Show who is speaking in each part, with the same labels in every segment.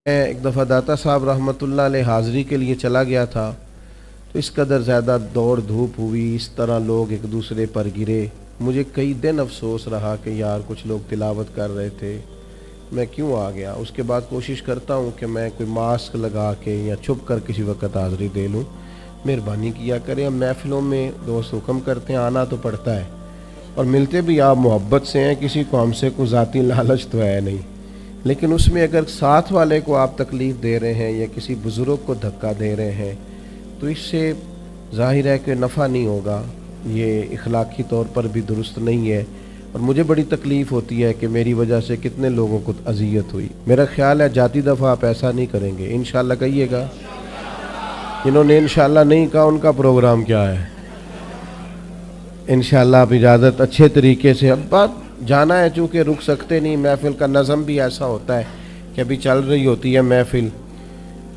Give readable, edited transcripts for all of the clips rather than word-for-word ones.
Speaker 1: میں ایک دفعہ داتا صاحب رحمۃ اللہ علیہ حاضری کے لیے چلا گیا تھا، تو اس قدر زیادہ دوڑ دھوپ ہوئی، اس طرح لوگ ایک دوسرے پر گرے. مجھے کئی دن افسوس رہا کہ یار کچھ لوگ تلاوت کر رہے تھے، میں کیوں آ گیا. اس کے بعد کوشش کرتا ہوں کہ میں کوئی ماسک لگا کے یا چھپ کر کسی وقت حاضری دے لوں. مہربانی کیا کریں. اب محفلوں میں دوست حکم کرتے ہیں، آنا تو پڑتا ہے، اور ملتے بھی آپ محبت سے ہیں، کسی کو ہم سے کوئی ذاتی لالچ تو ہے نہیں. لیکن اس میں اگر ساتھ والے کو آپ تکلیف دے رہے ہیں یا کسی بزرگ کو دھکا دے رہے ہیں تو اس سے ظاہر ہے کہ نفع نہیں ہوگا، یہ اخلاقی طور پر بھی درست نہیں ہے. اور مجھے بڑی تکلیف ہوتی ہے کہ میری وجہ سے کتنے لوگوں کو اذیت ہوئی. میرا خیال ہے جاتی دفعہ آپ ایسا نہیں کریں گے، انشاءاللہ کہیے گا. جنہوں نے انشاءاللہ نہیں کہا ان کا پروگرام کیا ہے؟ انشاءاللہ آپ اجازت اچھے طریقے سے. اب بات جانا ہے، چونکہ رک سکتے نہیں، محفل کا نظم بھی ایسا ہوتا ہے کہ ابھی چل رہی ہوتی ہے محفل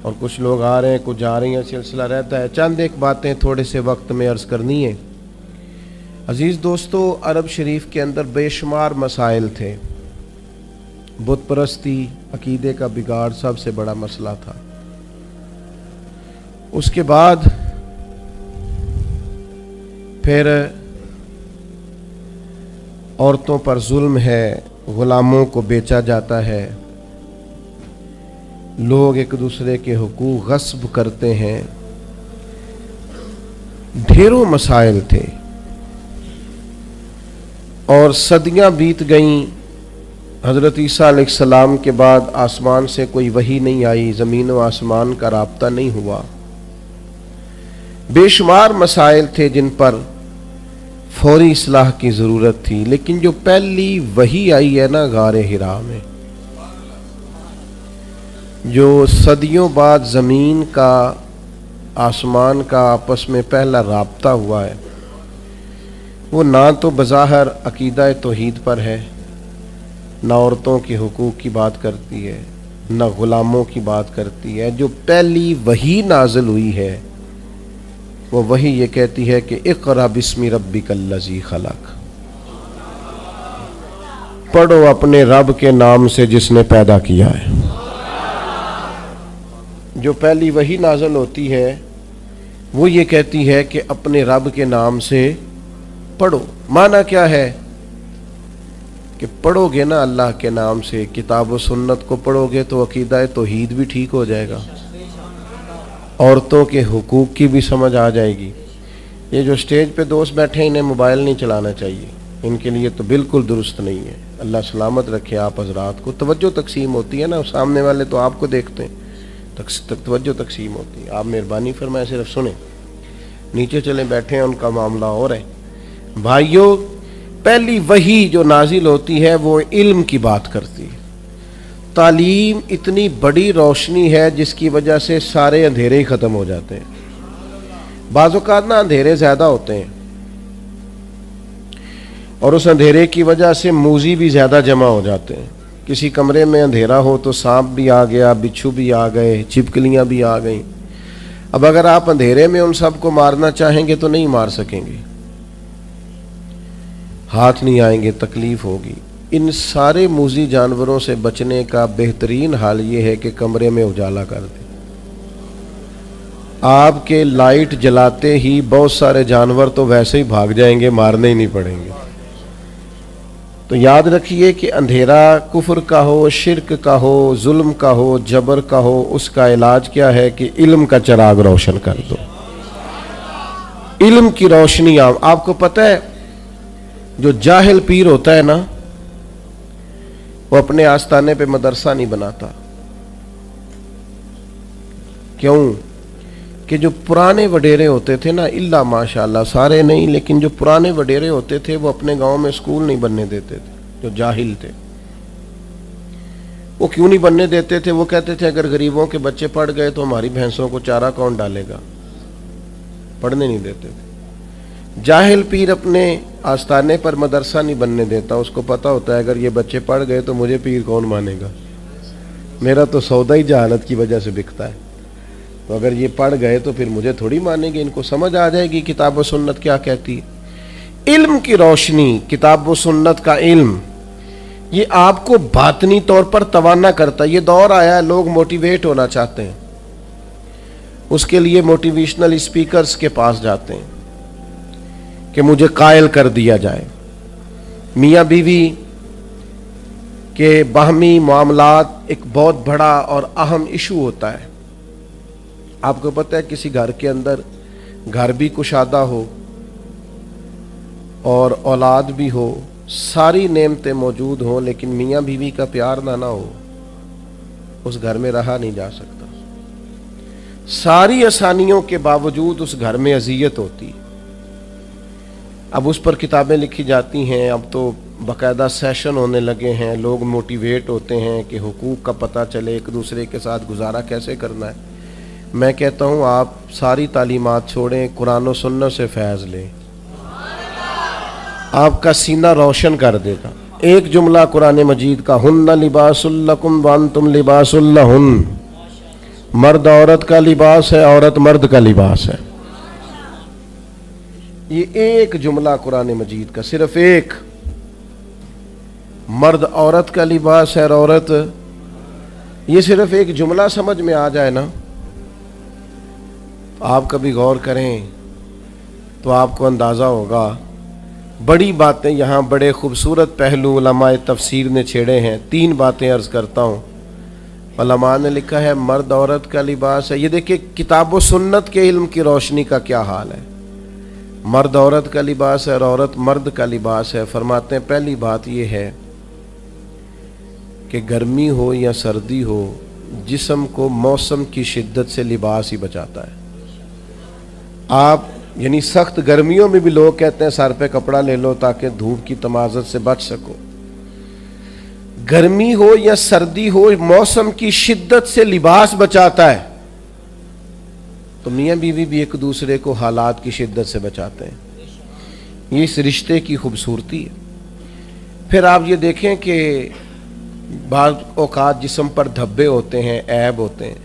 Speaker 1: اور کچھ لوگ آ رہے ہیں کچھ جا رہی ہیں، سلسلہ رہتا ہے. چند ایک باتیں تھوڑے سے وقت میں عرض کرنی ہے. عزیز دوستو، عرب شریف کے اندر بے شمار مسائل تھے. بت پرستی، عقیدے کا بگاڑ سب سے بڑا مسئلہ تھا. اس کے بعد پھر عورتوں پر ظلم ہے، غلاموں کو بیچا جاتا ہے، لوگ ایک دوسرے کے حقوق غصب کرتے ہیں. ڈھیروں مسائل تھے اور صدیاں بیت گئیں. حضرت عیسیٰ علیہ السلام کے بعد آسمان سے کوئی وحی نہیں آئی، زمین و آسمان کا رابطہ نہیں ہوا. بے شمار مسائل تھے جن پر فوری اصلاح کی ضرورت تھی. لیکن جو پہلی وحی آئی ہے نا غار حرا میں، جو صدیوں بعد زمین کا آسمان کا آپس میں پہلا رابطہ ہوا ہے، وہ نہ تو بظاہر عقیدہ توحید پر ہے، نہ عورتوں کے حقوق کی بات کرتی ہے، نہ غلاموں کی بات کرتی ہے. جو پہلی وحی نازل ہوئی ہے وہ وحی یہ کہتی ہے کہ اقرأ بسم ربک الذی خلق، پڑھو اپنے رب کے نام سے جس نے پیدا کیا ہے. جو پہلی وحی نازل ہوتی ہے وہ یہ کہتی ہے کہ اپنے رب کے نام سے پڑھو. معنی کیا ہے کہ پڑھو گے نا اللہ کے نام سے، کتاب و سنت کو پڑھو گے تو عقیدہ توحید بھی ٹھیک ہو جائے گا، عورتوں کے حقوق کی بھی سمجھ آ جائے گی. یہ جو سٹیج پہ دوست بیٹھے ہیں انہیں موبائل نہیں چلانا چاہیے، ان کے لیے تو بالکل درست نہیں ہے. اللہ سلامت رکھے آپ حضرات کو. توجہ تقسیم ہوتی ہے نا، سامنے والے تو آپ کو دیکھتے ہیں، توجہ تقسیم ہوتی ہے. آپ مہربانی فرمائے صرف سنیں، نیچے چلیں بیٹھے ہیں، ان کا معاملہ اور ہے. بھائیوں، پہلی وحی جو نازل ہوتی ہے وہ علم کی بات کرتی ہے. تعلیم اتنی بڑی روشنی ہے جس کی وجہ سے سارے اندھیرے ہی ختم ہو جاتے ہیں. بعض اوقات نا اندھیرے زیادہ ہوتے ہیں اور اس اندھیرے کی وجہ سے موذی بھی زیادہ جمع ہو جاتے ہیں. کسی کمرے میں اندھیرا ہو تو سانپ بھی آ گیا، بچھو بھی آ گئے، چھپکلیاں بھی آ گئیں. اب اگر آپ اندھیرے میں ان سب کو مارنا چاہیں گے تو نہیں مار سکیں گے، ہاتھ نہیں آئیں گے، تکلیف ہوگی. ان سارے موذی جانوروں سے بچنے کا بہترین حال یہ ہے کہ کمرے میں اجالا کر دیں. آپ کے لائٹ جلاتے ہی بہت سارے جانور تو ویسے ہی بھاگ جائیں گے، مارنے ہی نہیں پڑیں گے. تو یاد رکھیے کہ اندھیرا کفر کا ہو، شرک کا ہو، ظلم کا ہو، جبر کا ہو، اس کا علاج کیا ہے کہ علم کا چراغ روشن کر دو. علم کی روشنی. آپ کو پتہ ہے جو جاہل پیر ہوتا ہے نا، وہ اپنے آستانے پہ مدرسہ نہیں بناتا. کیوں؟ کہ جو پرانے وڈیرے ہوتے تھے نا، اللہ ماشاءاللہ سارے نہیں، لیکن جو پرانے وڈیرے ہوتے تھے وہ اپنے گاؤں میں اسکول نہیں بننے دیتے تھے. جو جاہل تھے وہ کیوں نہیں بننے دیتے تھے؟ وہ کہتے تھے اگر غریبوں کے بچے پڑھ گئے تو ہماری بھینسوں کو چارہ کون ڈالے گا. پڑھنے نہیں دیتے تھے. جاہل پیر اپنے آستانے پر مدرسہ نہیں بننے دیتا. اس کو پتہ ہوتا ہے اگر یہ بچے پڑھ گئے تو مجھے پیر کون مانے گا، میرا تو سودا ہی جہالت کی وجہ سے بکتا ہے. تو اگر یہ پڑھ گئے تو پھر مجھے تھوڑی مانیں گے. ان کو سمجھ آ جائے گی کتاب و سنت کیا کہتی ہے. علم کی روشنی، کتاب و سنت کا علم، یہ آپ کو باطنی طور پر توانا کرتا ہے. یہ دور آیا ہے لوگ موٹیویٹ ہونا چاہتے ہیں, اس کے لیے موٹیویشنل اسپیکرز کے پاس جاتے ہیں کہ مجھے قائل کر دیا جائے. میاں بیوی کے باہمی معاملات ایک بہت بڑا اور اہم ایشو ہوتا ہے. آپ کو پتہ ہے کسی گھر کے اندر گھر بھی کشادہ ہو اور اولاد بھی ہو, ساری نعمتیں موجود ہوں, لیکن میاں بیوی کا پیار نہ ہو, اس گھر میں رہا نہیں جا سکتا. ساری آسانیوں کے باوجود اس گھر میں اذیت ہوتی. اب اس پر کتابیں لکھی جاتی ہیں, اب تو باقاعدہ سیشن ہونے لگے ہیں, لوگ موٹیویٹ ہوتے ہیں کہ حقوق کا پتہ چلے, ایک دوسرے کے ساتھ گزارا کیسے کرنا ہے. میں کہتا ہوں آپ ساری تعلیمات چھوڑیں, قرآن و سنت سے فیض لیں, آپ کا سینہ روشن کر دے گا. ایک جملہ قرآن مجید کا, ہن لباس لکم وانتم لباس لہن, مرد عورت کا لباس ہے, عورت مرد کا لباس ہے. یہ ایک جملہ قرآن مجید کا, صرف ایک. مرد عورت کا لباس ہے اور عورت, یہ صرف ایک جملہ سمجھ میں آ جائے نا, آپ کبھی غور کریں تو آپ کو اندازہ ہوگا. بڑی باتیں یہاں, بڑے خوبصورت پہلو علماء تفسیر نے چھیڑے ہیں. 3 باتیں عرض کرتا ہوں. علماء نے لکھا ہے مرد عورت کا لباس ہے. یہ دیکھیں کتاب و سنت کے علم کی روشنی کا کیا حال ہے. مرد عورت کا لباس ہے اور عورت مرد کا لباس ہے. فرماتے ہیں پہلی بات یہ ہے کہ گرمی ہو یا سردی ہو, جسم کو موسم کی شدت سے لباس ہی بچاتا ہے. آپ یعنی سخت گرمیوں میں بھی لوگ کہتے ہیں سر پہ کپڑا لے لو تاکہ دھوپ کی تمازت سے بچ سکو. گرمی ہو یا سردی ہو, موسم کی شدت سے لباس بچاتا ہے. تو میاں بیوی بھی ایک دوسرے کو حالات کی شدت سے بچاتے ہیں. یہ اس رشتے کی خوبصورتی ہے. پھر آپ یہ دیکھیں کہ بعض اوقات جسم پر دھبے ہوتے ہیں, عیب ہوتے ہیں,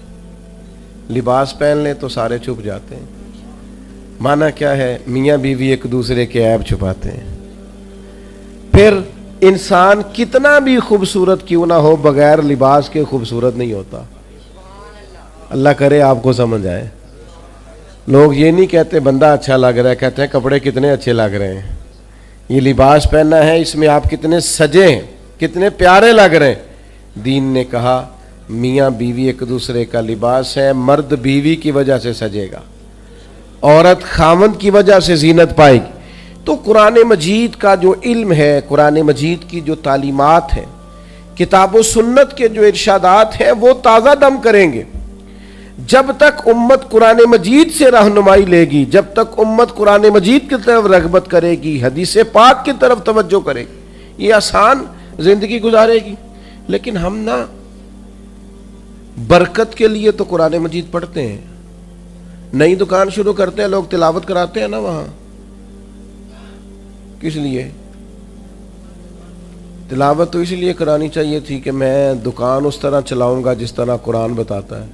Speaker 1: لباس پہن لیں تو سارے چھپ جاتے ہیں. معنی کیا ہے؟ میاں بیوی ایک دوسرے کے عیب چھپاتے ہیں. پھر انسان کتنا بھی خوبصورت کیوں نہ ہو, بغیر لباس کے خوبصورت نہیں ہوتا. اللہ کرے آپ کو سمجھ آئے. لوگ یہ نہیں کہتے بندہ اچھا لگ رہا ہے, کہتے ہیں کپڑے کتنے اچھے لگ رہے ہیں, یہ لباس پہننا ہے, اس میں آپ کتنے سجے ہیں, کتنے پیارے لگ رہے ہیں. دین نے کہا میاں بیوی ایک دوسرے کا لباس ہے. مرد بیوی کی وجہ سے سجے گا, عورت خاوند کی وجہ سے زینت پائے گی. تو قرآن مجید کا جو علم ہے, قرآن مجید کی جو تعلیمات ہیں, کتاب و سنت کے جو ارشادات ہیں, وہ تازہ دم کریں گے. جب تک امت قرآن مجید سے رہنمائی لے گی, جب تک امت قرآن مجید کی طرف رغبت کرے گی, حدیث پاک کی طرف توجہ کرے گی, یہ آسان زندگی گزارے گی. لیکن ہم نا برکت کے لیے تو قرآن مجید پڑھتے ہیں, نئی دکان شروع کرتے ہیں لوگ تلاوت کراتے ہیں نا وہاں. کس لیے تلاوت؟ تو اس لیے کرانی چاہیے تھی کہ میں دکان اس طرح چلاؤں گا جس طرح قرآن بتاتا ہے,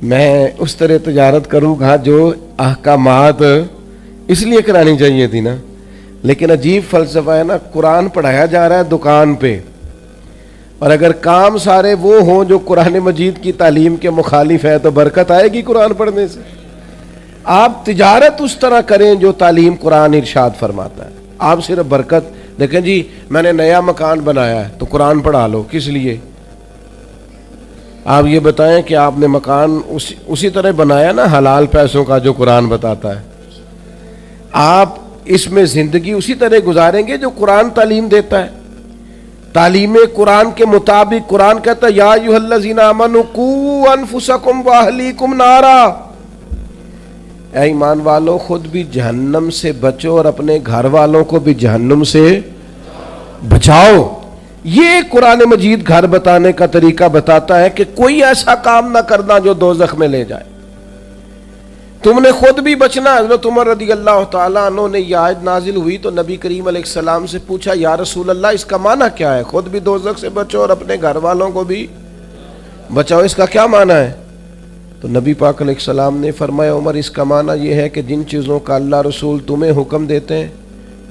Speaker 1: میں اس طرح تجارت کروں گا جو احکامات, اس لیے کرانی چاہیے تھی نا. لیکن عجیب فلسفہ ہے نا, قرآن پڑھایا جا رہا ہے دکان پہ, اور اگر کام سارے وہ ہوں جو قرآن مجید کی تعلیم کے مخالف ہے تو برکت آئے گی قرآن پڑھنے سے؟ آپ تجارت اس طرح کریں جو تعلیم قرآن ارشاد فرماتا ہے. آپ صرف برکت دیکھیں جی میں نے نیا مکان بنایا ہے تو قرآن پڑھا لو, کس لیے؟ آپ یہ بتائیں کہ آپ نے مکان اسی طرح بنایا نا حلال پیسوں کا جو قرآن بتاتا ہے. آپ اس میں زندگی اسی طرح گزاریں گے جو قرآن تعلیم دیتا ہے. تعلیم قرآن کے مطابق قرآن کہتا ہے یا ایھا الذین آمنوا قوا انفسکم واہلیکم نارا, اے ایمان والو خود بھی جہنم سے بچو اور اپنے گھر والوں کو بھی جہنم سے بچاؤ. یہ قرآن مجید گھر بتانے کا طریقہ بتاتا ہے کہ کوئی ایسا کام نہ کرنا جو دوزخ میں لے جائے. تم نے خود بھی بچنا. حضرت عمر رضی اللہ تعالیٰ عنہ نے یہ آیت نازل ہوئی تو نبی کریم علیہ السلام سے پوچھا یا رسول اللہ اس کا معنی کیا ہے؟ خود بھی دوزخ سے بچو اور اپنے گھر والوں کو بھی بچاؤ, اس کا کیا معنی ہے؟ تو نبی پاک علیہ السلام نے فرمایا عمر اس کا معنی یہ ہے کہ جن چیزوں کا اللہ رسول تمہیں حکم دیتے ہیں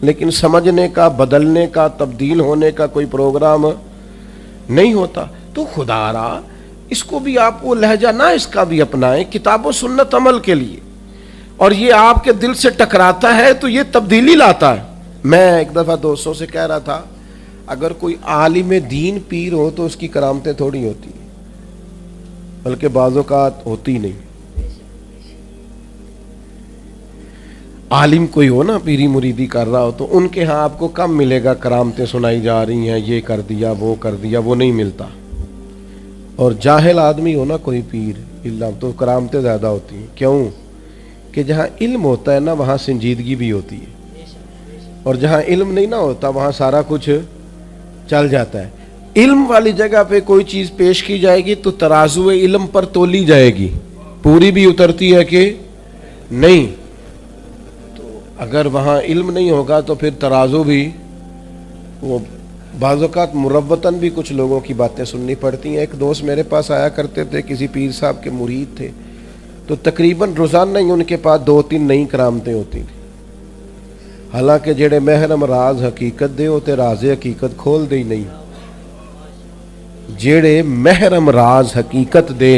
Speaker 1: لیکن سمجھنے کا، بدلنے کا، تبدیل ہونے کا کوئی پروگرام نہیں ہوتا. تو خدا را اس کو بھی آپ وہ لہجہ نہ اس کا بھی اپنائیں کتاب و سنت عمل کے لیے، اور یہ آپ کے دل سے ٹکراتا ہے تو یہ تبدیلی لاتا ہے. میں ایک دفعہ دوستوں سے کہہ رہا تھا اگر کوئی عالم دین پیر ہو تو اس کی کرامتیں تھوڑی ہوتی ہیں، بلکہ بعض اوقات ہوتی نہیں. عالم کوئی ہو نا پیری مریدی کر رہا ہو تو ان کے ہاں آپ کو کم ملے گا کرامتیں سنائی جا رہی ہیں، یہ کر دیا وہ کر دیا، وہ نہیں ملتا. اور جاہل آدمی ہو نا کوئی پیر اللہ تو کرامتیں زیادہ ہوتی ہیں. کیوں کہ جہاں علم ہوتا ہے نا وہاں سنجیدگی بھی ہوتی ہے، اور جہاں علم نہیں نہ ہوتا وہاں سارا کچھ چل جاتا ہے. علم والی جگہ پہ کوئی چیز پیش کی جائے گی تو ترازو علم پر تولی جائے گی، پوری بھی اترتی ہے کہ نہیں. اگر وہاں علم نہیں ہوگا تو پھر ترازو بھی وہ بعض اوقات مروتاً بھی کچھ لوگوں کی باتیں سننی پڑتی ہیں. ایک دوست میرے پاس آیا کرتے تھے، کسی پیر صاحب کے مرید تھے، تو تقریباً روزانہ ہی ان کے پاس 2-3 نئی کرامتیں ہوتی تھیں. حالانکہ جڑے محرم راز حقیقت دے ہوتے راز حقیقت کھول دے ہی نہیں. جڑے محرم راز حقیقت دے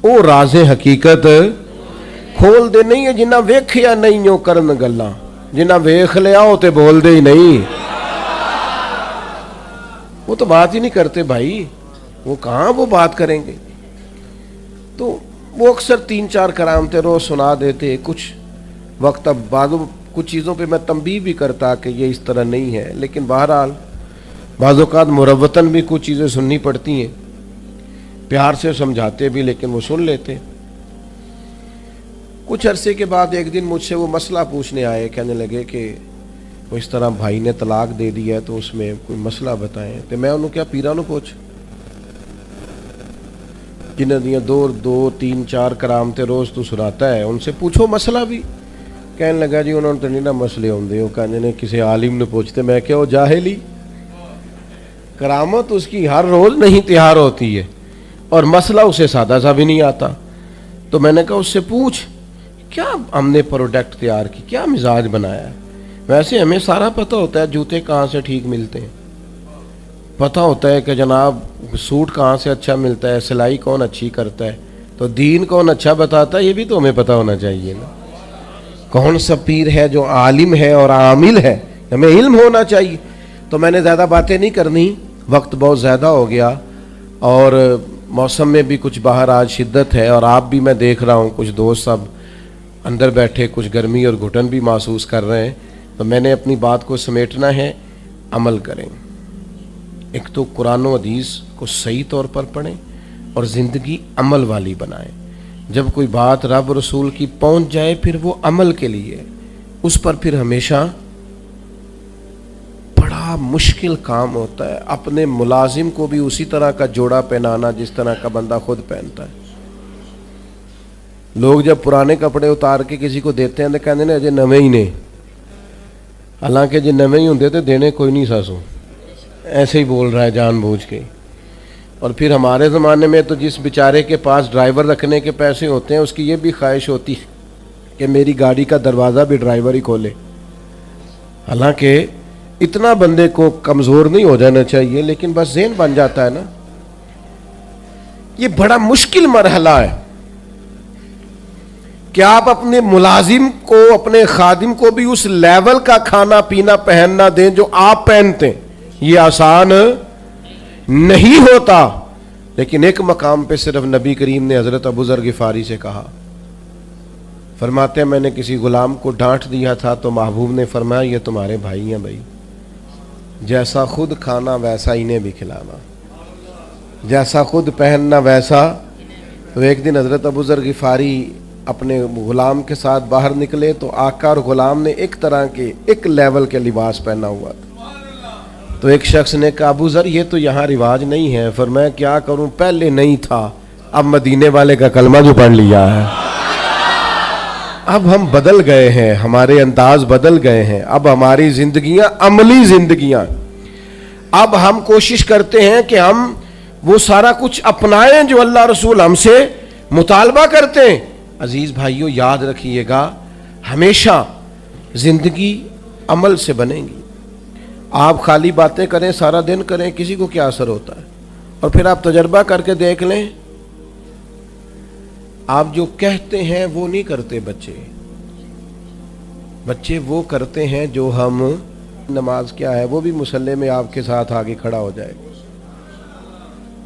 Speaker 1: او راز حقیقت کھول دے نہیں ہے. جنہ ویکھیا نہیں ہو کرن گلاں، جنہ ویکھ لیا ہو تے بول دے ہی نہیں. وہ تو بات ہی نہیں کرتے بھائی، وہ کہاں وہ بات کریں گے. تو وہ اکثر 3-4 کرامتیں روز سنا دیتے. کچھ وقت اب بعض کچھ چیزوں پہ میں تنبیہ بھی کرتا کہ یہ اس طرح نہیں ہے، لیکن بہرحال بعض اوقات مروتاً بھی کچھ چیزیں سننی پڑتی ہیں. پیار سے سمجھاتے بھی لیکن وہ سن لیتے. کچھ عرصے کے بعد ایک دن مجھ سے وہ مسئلہ پوچھنے آئے، کہنے لگے کہ وہ اس طرح بھائی نے طلاق دے دی ہے تو اس میں کوئی مسئلہ بتائیں. تو میں انہوں کیا پیرانوں پوچھ جنہیں دیا 2-3-4 کرامتیں روز تو سناتا ہے ان سے پوچھو مسئلہ بھی. کہنے لگا جی انہوں نے تو نہیں نا مسئلے ہوندے، وہ کہنے نے کسی عالم نے پوچھتے. میں کہ وہ جاہلی، کرامت اس کی ہر روز نہیں تیار ہوتی ہے اور مسئلہ اسے سادہ سا بھی نہیں آتا. تو میں نے کہا اس سے پوچھ کیا ہم نے پروڈکٹ تیار کی، کیا مزاج بنایا ہے. ویسے ہمیں سارا پتہ ہوتا ہے جوتے کہاں سے ٹھیک ملتے ہیں، پتہ ہوتا ہے کہ جناب سوٹ کہاں سے اچھا ملتا ہے، سلائی کون اچھی کرتا ہے، تو دین کون اچھا بتاتا ہے یہ بھی تو ہمیں پتہ ہونا چاہیے نا. کون سا پیر ہے جو عالم ہے اور عامل ہے، ہمیں علم ہونا چاہیے. تو میں نے زیادہ باتیں نہیں کرنی، وقت بہت زیادہ ہو گیا اور موسم میں بھی کچھ باہر آج شدت ہے، اور آپ بھی میں دیکھ رہا ہوں کچھ دوست سب اندر بیٹھے کچھ گرمی اور گھٹن بھی محسوس کر رہے ہیں. تو میں نے اپنی بات کو سمیٹنا ہے. عمل کریں، ایک تو قرآن و حدیث کو صحیح طور پر پڑھیں اور زندگی عمل والی بنائیں. جب کوئی بات رب رسول کی پہنچ جائے پھر وہ عمل کے لیے، اس پر پھر ہمیشہ بڑا مشکل کام ہوتا ہے. اپنے ملازم کو بھی اسی طرح کا جوڑا پہنانا جس طرح کا بندہ خود پہنتا ہے. لوگ جب پرانے کپڑے اتار کے کسی کو دیتے ہیں تو کہتے ہیں اجے نویں ہی نے، حالانکہ جی نویں ہی ہوندے تو دینے کوئی نہیں ساسو، ایسے ہی بول رہا ہے جان بوجھ کے. اور پھر ہمارے زمانے میں تو جس بیچارے کے پاس ڈرائیور رکھنے کے پیسے ہوتے ہیں اس کی یہ بھی خواہش ہوتی ہے کہ میری گاڑی کا دروازہ بھی ڈرائیور ہی کھولے. حالانکہ اتنا بندے کو کمزور نہیں ہو جانا چاہیے، لیکن بس ذہن بن جاتا ہے نا. یہ بڑا مشکل مرحلہ ہے کہ آپ اپنے ملازم کو، اپنے خادم کو بھی اس لیول کا کھانا پینا پہننا دیں جو آپ پہنتے ہیں. یہ آسان نہیں ہوتا، لیکن ایک مقام پہ صرف نبی کریم نے حضرت ابو ذر غفاری سے کہا، فرماتے ہیں میں نے کسی غلام کو ڈانٹ دیا تھا تو محبوب نے فرمایا یہ تمہارے بھائی ہیں بھائی، جیسا خود کھانا ویسا انہیں بھی کھلانا، جیسا خود پہننا ویسا. تو ایک دن حضرت ابو ذر غفاری اپنے غلام کے ساتھ باہر نکلے تو آقا اور غلام نے ایک طرح کے ایک لیول کے لباس پہنا ہوا تھا. تو ایک شخص نے کہا ابو ذر یہ تو یہاں رواج نہیں ہے. فرمایا کیا کروں، پہلے نہیں تھا، اب مدینے والے کا کلمہ جو پڑھ لیا ہے، اب ہم بدل گئے ہیں، ہمارے انداز بدل گئے ہیں، اب ہماری زندگیاں عملی زندگیاں. اب ہم کوشش کرتے ہیں کہ ہم وہ سارا کچھ اپنائیں جو اللہ رسول ہم سے مطالبہ کرتے ہیں. عزیز بھائیو یاد رکھیے گا، ہمیشہ زندگی عمل سے بنیں گی۔ آپ خالی باتیں کریں، سارا دن کریں، کسی کو کیا اثر ہوتا ہے؟ اور پھر آپ تجربہ کر کے دیکھ لیں، آپ جو کہتے ہیں وہ نہیں کرتے بچے وہ کرتے ہیں جو ہم۔ نماز کیا ہے؟ وہ بھی مصلی میں آپ کے ساتھ آگے کھڑا ہو جائے گا۔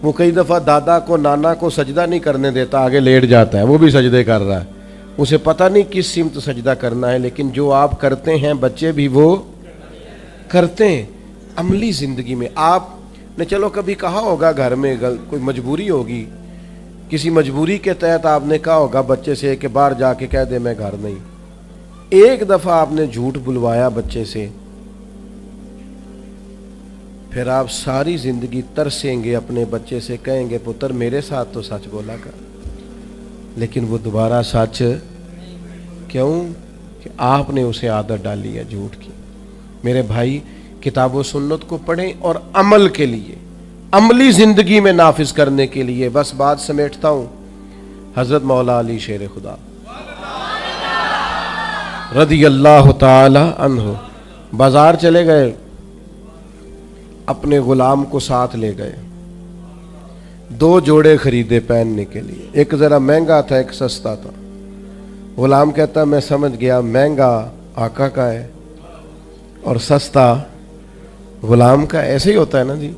Speaker 1: وہ کئی دفعہ دادا کو نانا کو سجدہ نہیں کرنے دیتا، آگے لیٹ جاتا ہے، وہ بھی سجدے کر رہا ہے، اسے پتہ نہیں کس سمت سجدہ کرنا ہے، لیکن جو آپ کرتے ہیں بچے بھی وہ کرتے ہیں۔ عملی زندگی میں آپ نے چلو کبھی کہا ہوگا گھر میں کوئی مجبوری ہوگی، کسی مجبوری کے تحت آپ نے کہا ہوگا بچے سے کہ باہر جا کے کہہ دے میں گھر نہیں۔ ایک دفعہ آپ نے جھوٹ بلوایا بچے سے، پھر آپ ساری زندگی ترسیں گے اپنے بچے سے، کہیں گے پتر میرے ساتھ تو سچ بولا کر، لیکن وہ دوبارہ سچ کیوں؟ کہ آپ نے اسے عادت ڈالی ہے جھوٹ کی۔ میرے بھائی، کتاب و سنت کو پڑھیں اور عمل کے لیے، عملی زندگی میں نافذ کرنے کے لیے۔ بس بات سمیٹتا ہوں، حضرت مولا علی شیر خدا رضی اللہ تعالی عنہ بازار چلے گئے، اپنے غلام کو ساتھ لے گئے، 2 جوڑے خریدے پہننے کے لیے، ایک ذرا مہنگا تھا ایک سستا تھا۔ غلام کہتا میں سمجھ گیا مہنگا آقا کا ہے اور سستا غلام کا، ایسے ہی ہوتا ہے نا جی۔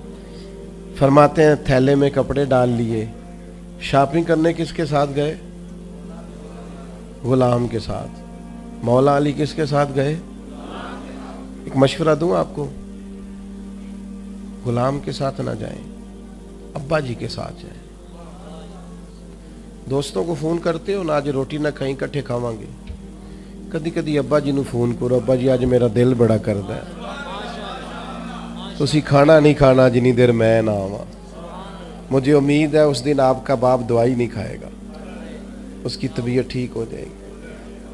Speaker 1: فرماتے ہیں تھیلے میں کپڑے ڈال لیے، شاپنگ کرنے کس کے ساتھ گئے؟ غلام کے ساتھ۔ مولا علی کس کے ساتھ گئے؟ ایک مشورہ دوں آپ کو، غلام کے ساتھ نہ جائیں، ابا جی کے ساتھ جائیں۔ دوستوں کو فون کرتے ہو نا، آج روٹی نہ کہیں کٹھے کھاواں گے، کدی کدی ابا جی نو فون کرو، ابا جی آج میرا دل بڑا کردا ہے، تسی کھانا نہیں کھانا جنی دیر میں نہ آواں، مجھے امید ہے اس دن آپ کا باپ دوائی نہیں کھائے گا، اس کی طبیعت ٹھیک ہو جائے گی۔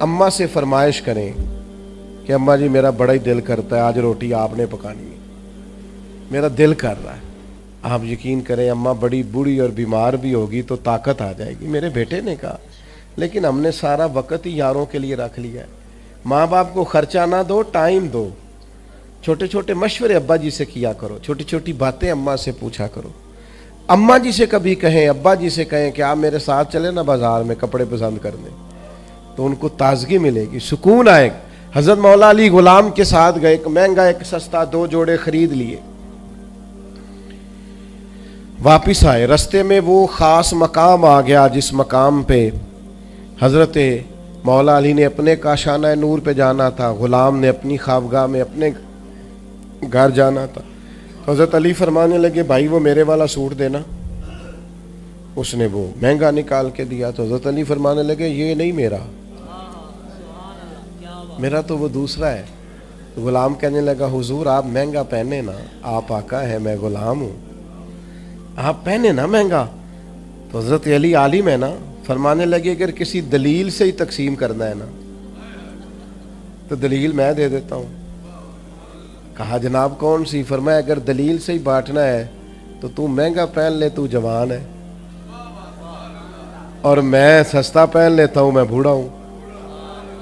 Speaker 1: اماں سے فرمائش کریں کہ اماں جی میرا بڑا ہی دل کرتا ہے آج روٹی آپ نے پکانی ہے، میرا دل کر رہا ہے۔ آپ یقین کریں اماں بڑی بوڑھی اور بیمار بھی ہوگی تو طاقت آ جائے گی۔ میرے بیٹے نے کہا لیکن ہم نے سارا وقت ہی یاروں کے لیے رکھ لیا ہے، ماں باپ کو خرچہ نہ دو، ٹائم دو، چھوٹے چھوٹے مشورے ابا جی سے کیا کرو، چھوٹی چھوٹی باتیں اماں سے پوچھا کرو۔ اماں جی سے کبھی کہیں، ابا جی سے کہیں کہ آپ میرے ساتھ چلے نا بازار میں کپڑے پسند کرنے، تو ان کو تازگی ملے گی، سکون آئے گا۔ حضرت مولا علی غلام کے ساتھ گئے، ایک مہنگا ایک سستا 2 جوڑے خرید لیے، واپس آئے، رستے میں وہ خاص مقام آ گیا جس مقام پہ حضرت مولا علی نے اپنے کاشانہ نور پہ جانا تھا، غلام نے اپنی خوابگاہ میں اپنے گھر جانا تھا۔ حضرت علی فرمانے لگے بھائی وہ میرے والا سوٹ دینا، اس نے وہ مہنگا نکال کے دیا، تو حضرت علی فرمانے لگے یہ نہیں میرا تو وہ دوسرا ہے۔ غلام کہنے لگا حضور آپ مہنگا پہنے نا، آپ آقا ہے میں غلام ہوں، آپ پہنے نا مہنگا۔ تو حضرت علی عالم ہے نا، فرمانے لگے اگر کسی دلیل سے ہی تقسیم کرنا ہے نا تو دلیل میں دے دیتا ہوں۔ کہا جناب کون سی؟ فرمایا اگر دلیل سے ہی بانٹنا ہے تو تو مہنگا پہن لے، تو جوان ہے، اور میں سستا پہن لیتا ہوں، میں بوڑھا ہوں۔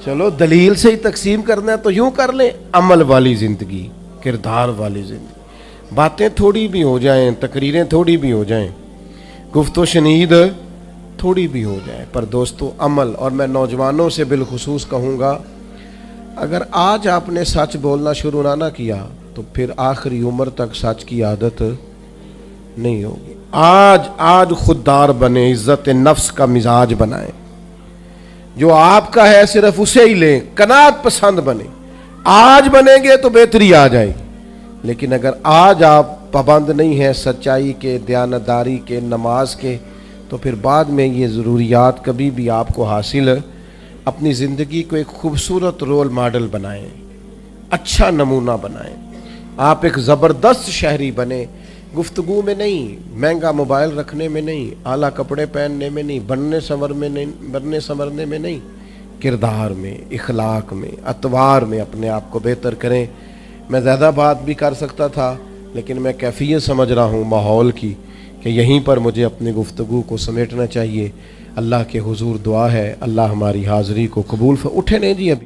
Speaker 1: چلو دلیل سے ہی تقسیم کرنا ہے تو یوں کر لیں، عمل والی زندگی، کردار والی زندگی، باتیں تھوڑی بھی ہو جائیں، تقریریں تھوڑی بھی ہو جائیں، گفت و شنید تھوڑی بھی ہو جائے، پر دوستو عمل۔ اور میں نوجوانوں سے بالخصوص کہوں گا اگر آج آپ نے سچ بولنا شروع نہ کیا تو پھر آخری عمر تک سچ کی عادت نہیں ہوگی۔ آج خوددار بنے، عزت نفس کا مزاج بنائیں، جو آپ کا ہے صرف اسے ہی لیں، قناعت پسند بنے۔ آج بنیں گے تو بہتری آ جائے گی، لیکن اگر آج آپ پابند نہیں ہیں سچائی کے، دیانتداری کے، نماز کے، تو پھر بعد میں یہ ضروریات کبھی بھی آپ کو حاصل۔ اپنی زندگی کو ایک خوبصورت رول ماڈل بنائیں، اچھا نمونہ بنائیں، آپ ایک زبردست شہری بنیں، گفتگو میں نہیں، مہنگا موبائل رکھنے میں نہیں، اعلیٰ کپڑے پہننے میں نہیں، بننے سنورنے میں نہیں، کردار میں، اخلاق میں، اطوار میں اپنے آپ کو بہتر کریں۔ میں زیادہ بات بھی کر سکتا تھا لیکن میں کیفیت سمجھ رہا ہوں ماحول کی کہ یہیں پر مجھے اپنی گفتگو کو سمیٹنا چاہیے۔ اللہ کے حضور دعا ہے اللہ ہماری حاضری کو قبول اٹھے نہیں جی ابھی